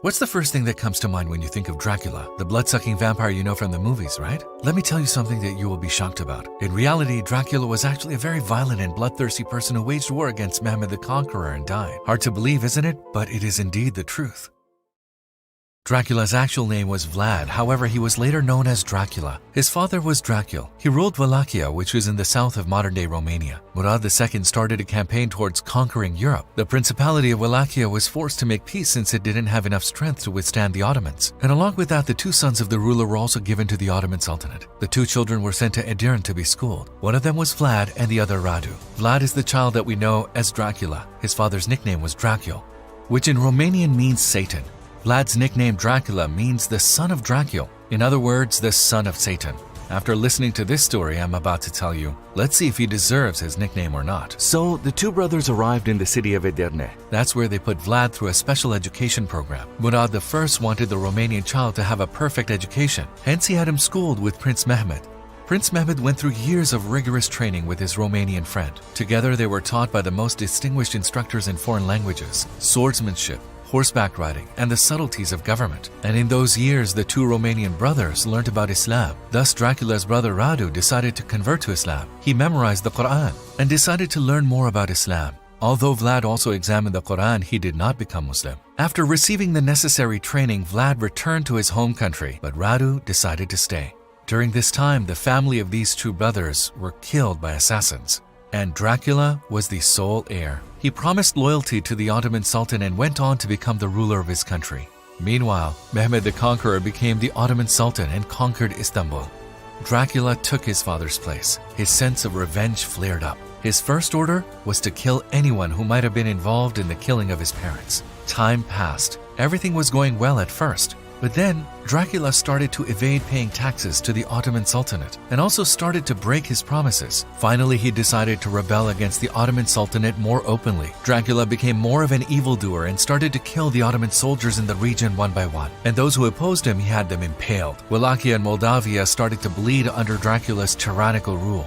What's the first thing that comes to mind when you think of Dracula, the blood-sucking vampire you know from the movies, right? Let me tell you something that you will be shocked about. In reality, Dracula was actually a very violent and bloodthirsty person who waged war against Mehmed the Conqueror and died. Hard to believe, isn't it? But it is indeed the truth. Dracula's actual name was Vlad, however he was later known as Dracula. His father was Dracul. He ruled Wallachia, which was in the south of modern-day Romania. Murad II started a campaign towards conquering Europe. The Principality of Wallachia was forced to make peace since it didn't have enough strength to withstand the Ottomans. And along with that, the two sons of the ruler were also given to the Ottoman Sultanate. The two children were sent to Edirne to be schooled. One of them was Vlad and the other Radu. Vlad is the child that we know as Dracula. His father's nickname was Dracul, which in Romanian means Satan. Vlad's nickname Dracula means the son of Dracul, in other words, the son of Satan. After listening to this story I'm about to tell you, let's see if he deserves his nickname or not. So, the two brothers arrived in the city of Edirne. That's where they put Vlad through a special education program. Murad I wanted the Romanian child to have a perfect education, hence he had him schooled with Prince Mehmed. Prince Mehmed went through years of rigorous training with his Romanian friend. Together they were taught by the most distinguished instructors in foreign languages, swordsmanship, horseback riding, and the subtleties of government. And in those years, the two Romanian brothers learned about Islam. Thus, Dracula's brother Radu decided to convert to Islam. He memorized the Quran and decided to learn more about Islam. Although Vlad also examined the Quran, he did not become Muslim. After receiving the necessary training, Vlad returned to his home country, but Radu decided to stay. During this time, the family of these two brothers were killed by assassins, and Dracula was the sole heir. He promised loyalty to the Ottoman Sultan and went on to become the ruler of his country. Meanwhile, Mehmed the Conqueror became the Ottoman Sultan and conquered Istanbul. Dracula took his father's place. His sense of revenge flared up. His first order was to kill anyone who might have been involved in the killing of his parents. Time passed. Everything was going well at first. But then, Dracula started to evade paying taxes to the Ottoman Sultanate and also started to break his promises. Finally, he decided to rebel against the Ottoman Sultanate more openly. Dracula became more of an evildoer and started to kill the Ottoman soldiers in the region one by one. And those who opposed him, he had them impaled. Wallachia and Moldavia started to bleed under Dracula's tyrannical rule.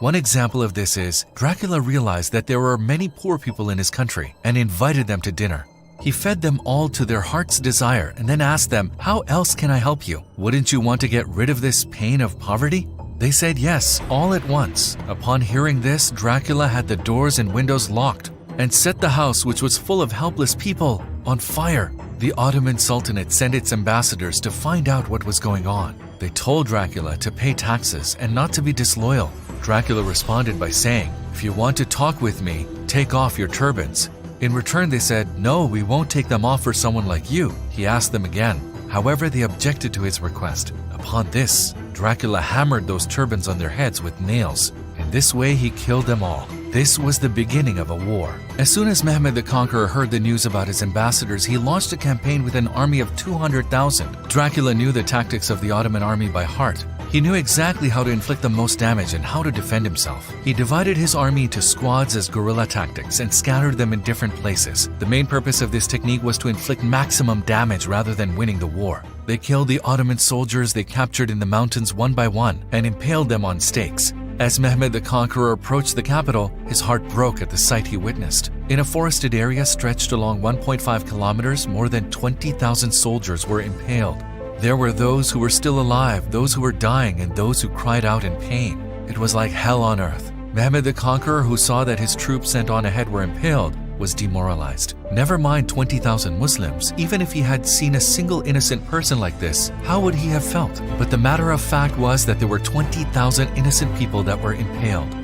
One example of this is, Dracula realized that there were many poor people in his country and invited them to dinner. He fed them all to their heart's desire and then asked them, "How else can I help you? Wouldn't you want to get rid of this pain of poverty?" They said yes, all at once. Upon hearing this, Dracula had the doors and windows locked and set the house, which was full of helpless people, on fire. The Ottoman Sultanate sent its ambassadors to find out what was going on. They told Dracula to pay taxes and not to be disloyal. Dracula responded by saying, "If you want to talk with me, take off your turbans." In return, they said, "No, we won't take them off for someone like you." He asked them again. However, they objected to his request. Upon this, Dracula hammered those turbans on their heads with nails. In this way, he killed them all. This was the beginning of a war. As soon as Mehmed the Conqueror heard the news about his ambassadors, he launched a campaign with an army of 200,000. Dracula knew the tactics of the Ottoman army by heart. He knew exactly how to inflict the most damage and how to defend himself. He divided his army into squads as guerrilla tactics and scattered them in different places. The main purpose of this technique was to inflict maximum damage rather than winning the war. They killed the Ottoman soldiers they captured in the mountains one by one and impaled them on stakes. As Mehmed the Conqueror approached the capital, his heart broke at the sight he witnessed. In a forested area stretched along 1.5 kilometers, more than 20,000 soldiers were impaled. There were those who were still alive, those who were dying, and those who cried out in pain. It was like hell on earth. Mehmed the Conqueror, who saw that his troops sent on ahead were impaled, was demoralized. Never mind 20,000 Muslims, even if he had seen a single innocent person like this, how would he have felt? But the matter of fact was that there were 20,000 innocent people that were impaled.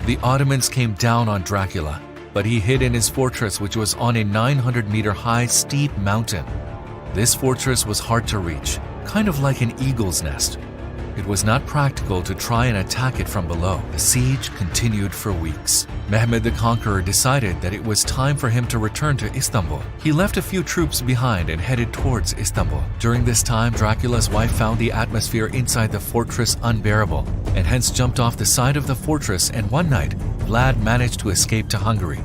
The Ottomans came down on Dracula, but he hid in his fortress, which was on a 900-meter high steep mountain. This fortress was hard to reach, kind of like an eagle's nest. It was not practical to try and attack it from below. The siege continued for weeks. Mehmed the Conqueror decided that it was time for him to return to Istanbul. He left a few troops behind and headed towards Istanbul. During this time, Dracula's wife found the atmosphere inside the fortress unbearable and hence jumped off the side of the fortress, and one night, Vlad managed to escape to Hungary.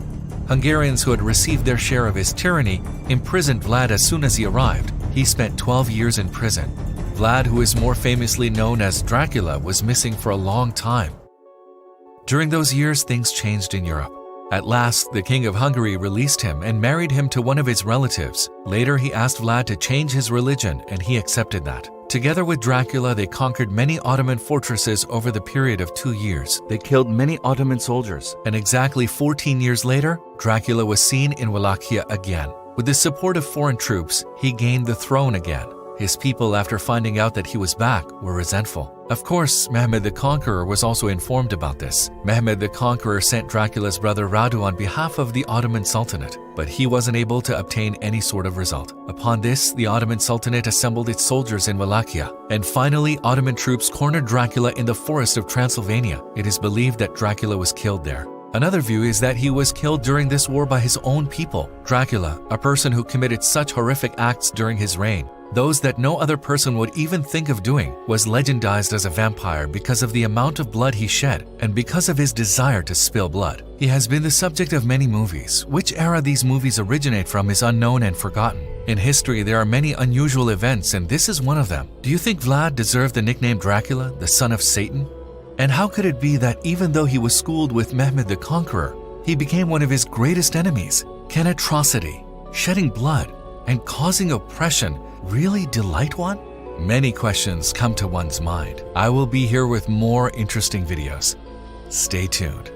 Hungarians who had received their share of his tyranny imprisoned Vlad as soon as he arrived. He spent 12 years in prison. Vlad, who is more famously known as Dracula, was missing for a long time. During those years, things changed in Europe. At last, the king of Hungary released him and married him to one of his relatives. Later, he asked Vlad to change his religion, and he accepted that. Together with Dracula, they conquered many Ottoman fortresses over the period of 2 years. They killed many Ottoman soldiers, and exactly 14 years later, Dracula was seen in Wallachia again. With the support of foreign troops, he gained the throne again. His people, after finding out that he was back, were resentful. Of course, Mehmed the Conqueror was also informed about this. Mehmed the Conqueror sent Dracula's brother Radu on behalf of the Ottoman Sultanate, but he wasn't able to obtain any sort of result. Upon this, the Ottoman Sultanate assembled its soldiers in Wallachia, and finally Ottoman troops cornered Dracula in the forest of Transylvania. It is believed that Dracula was killed there. Another view is that he was killed during this war by his own people. Dracula, a person who committed such horrific acts during his reign, those that no other person would even think of doing, was legendized as a vampire because of the amount of blood he shed and because of his desire to spill blood. He has been the subject of many movies. Which era these movies originate from is unknown and forgotten. In history, there are many unusual events, and this is one of them. Do you think Vlad deserved the nickname Dracula, the son of Satan? And how could it be that even though he was schooled with Mehmed the Conqueror, he became one of his greatest enemies? Can atrocity, shedding blood, and causing oppression really delight one? Many questions come to one's mind. I will be here with more interesting videos. Stay tuned.